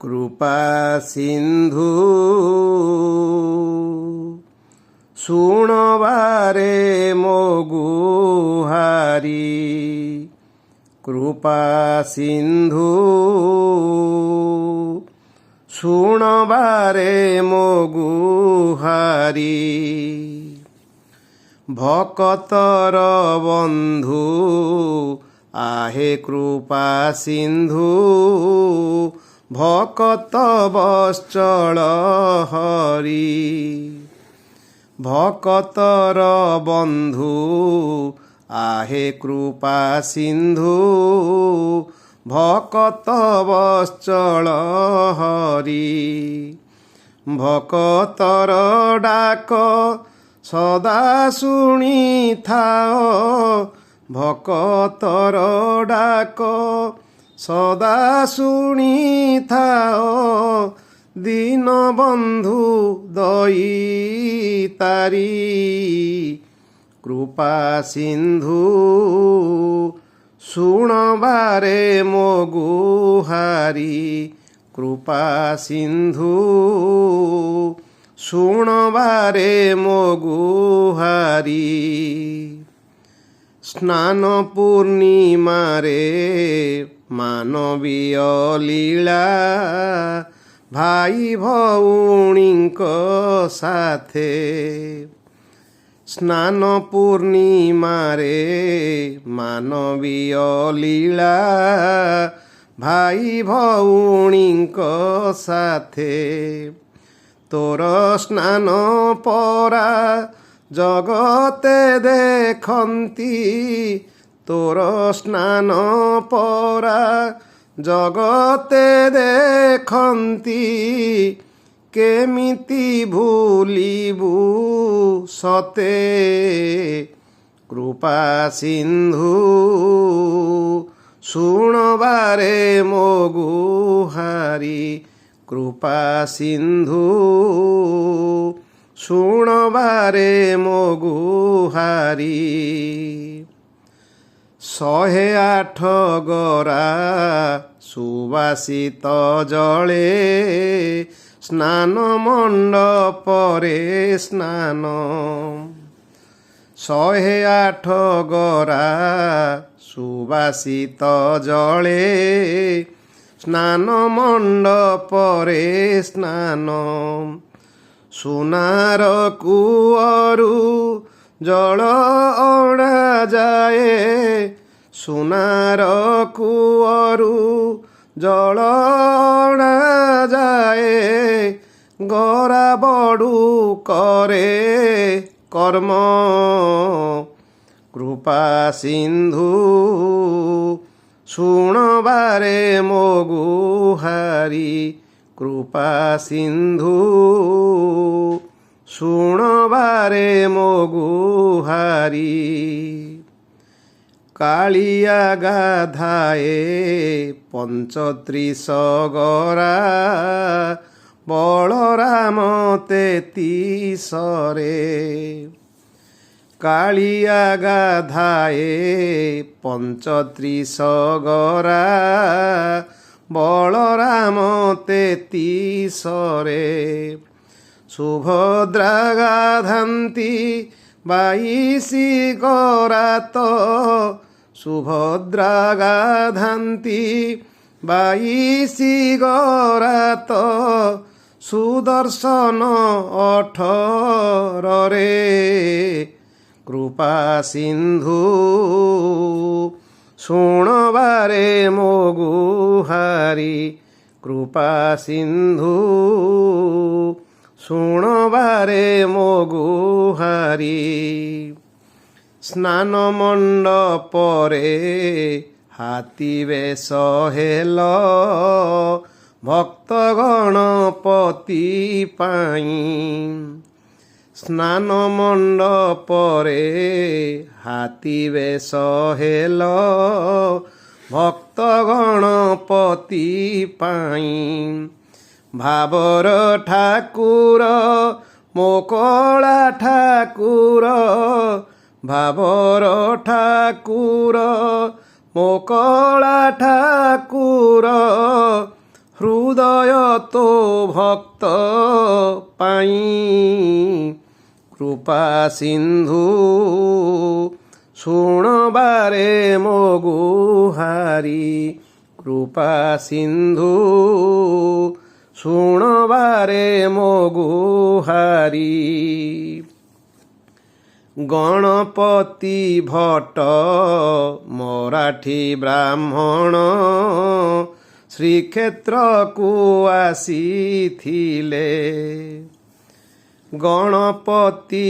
কৃপা সিন্ধু শুণবারে মো গুহারি। কৃপা সিন্ধু শুণবারে মো গুহারি। ভকতর বন্ধু আহে কৃপা সিন্ধু, ভকত বৎসল হরি। ভকতর বন্ধু আহে কৃপা সিন্ধু, ভকত বৎসল হরি। ভকতর ডাক সদা শুনিথাও, ভকতর ডাক সদা শুনিথাও। দীনবন্ধু দয়িতারি, কৃপা সিন্ধু শুণবারে মো গুহারি। কৃপা সিন্ধু শুণবারে মো গুহারি। স্নান পূর্ণিমারে ମାନବୀୟ ଲୀଳା, ଭାଇ ଭଉଣୀଙ୍କ ସାଥେ। ସ୍ନାନ ପୂର୍ଣ୍ଣିମାରେ ମାନବୀୟ ଲୀଳା, ଭାଇ ଭଉଣୀଙ୍କ ସାଥେ। ତୋର ସ୍ନାନ ପରା ଜଗତେ ଦେଖନ୍ତି, ତୋର ସ୍ନାନ ପରା ଜଗତେ ଦେଖନ୍ତି। କେମିତି ଭୁଲିବୁ ସତେ, କୃପା ସିନ୍ଧୁ ଶୁଣବାରେ ମୋ ଗୁହାରି। କୃପା ସିନ୍ଧୁ ଶୁଣବାରେ ମୋ ଗୁହାରି। 108 ଗରା ସୁବାସିତ ଜଳେ, ସ୍ନାନ ମଣ୍ଡପରେ ସ୍ନାନ। 108 ଗରା ସୁବାସିତ ଜଳେ, ସ୍ନାନ ମଣ୍ଡପରେ ସ୍ନାନ। ସୁନାର କୂଅରୁ ଜଳ ଅଣାଯାଏ, ସୁନାର କୂଅରୁ ଜଳ ଅଣାଯାଏ। ଗରା ବଡ଼ୁ କରେ କର୍ମ, କୃପା ସିନ୍ଧୁ ଶୁଣବାରେ ମୋ ଗୁହାରି। କୃପା ସିନ୍ଧୁ ଶୁଣବାରେ ମୋ ଗୁହାରି। କାଳିଆ ଗାଧାଏ 35 ଗରା, ବଳରାମ 33 ରେ। କାଳିଆ ଗାଧାଏ 35 ଗରା, ବଳରାମ 33 ରେ। ସୁଭଦ୍ରା ଗାଧାନ୍ତି 22 ଗରା ତ, ସୁଭଦ୍ରା ଗାଧାନ୍ତି 22 ଗରା ତ। ସୁଦର୍ଶନ 18 ରେ, କୃପା ସିନ୍ଧୁ ଶୁଣବାରେ ମୋ ଗୁହାରି। କୃପା ସିନ୍ଧୁ ଶୁଣବାରେ ମୋ ଗୁହାରି। ସ୍ନାନ ମଣ୍ଡପରେ ହାତୀ ବେଶ ହେଲ, ଭକ୍ତ ଗଣପତି ପାଇଁ। ସ୍ନାନ ମଣ୍ଡପରେ ହାତୀ ବେଶ ହେଲ, ଭକ୍ତ ଗଣପତି ପାଇଁ। ଭାବର ଠାକୁର ମୋ କଳା ଠାକୁର, ଭାବର ଠାକୁର ମୋ କଳା ଠାକୁର। ହୃଦୟ ତୋ ଭକ୍ତ ପାଇଁ କୃପା ସିନ୍ଧୁ ଶୁଣବାରେ ମୋ ଗୁହାରି କୃପା ସିନ୍ଧୁ ଶୁଣବାରେ ମୋ ଗୁହାରି ଗଣପତି ଭଟ୍ଟ ମରାଠୀ ବ୍ରାହ୍ମଣ ଶ୍ରୀକ୍ଷେତ୍ରକୁ ଆସିଥିଲେ ଗଣପତି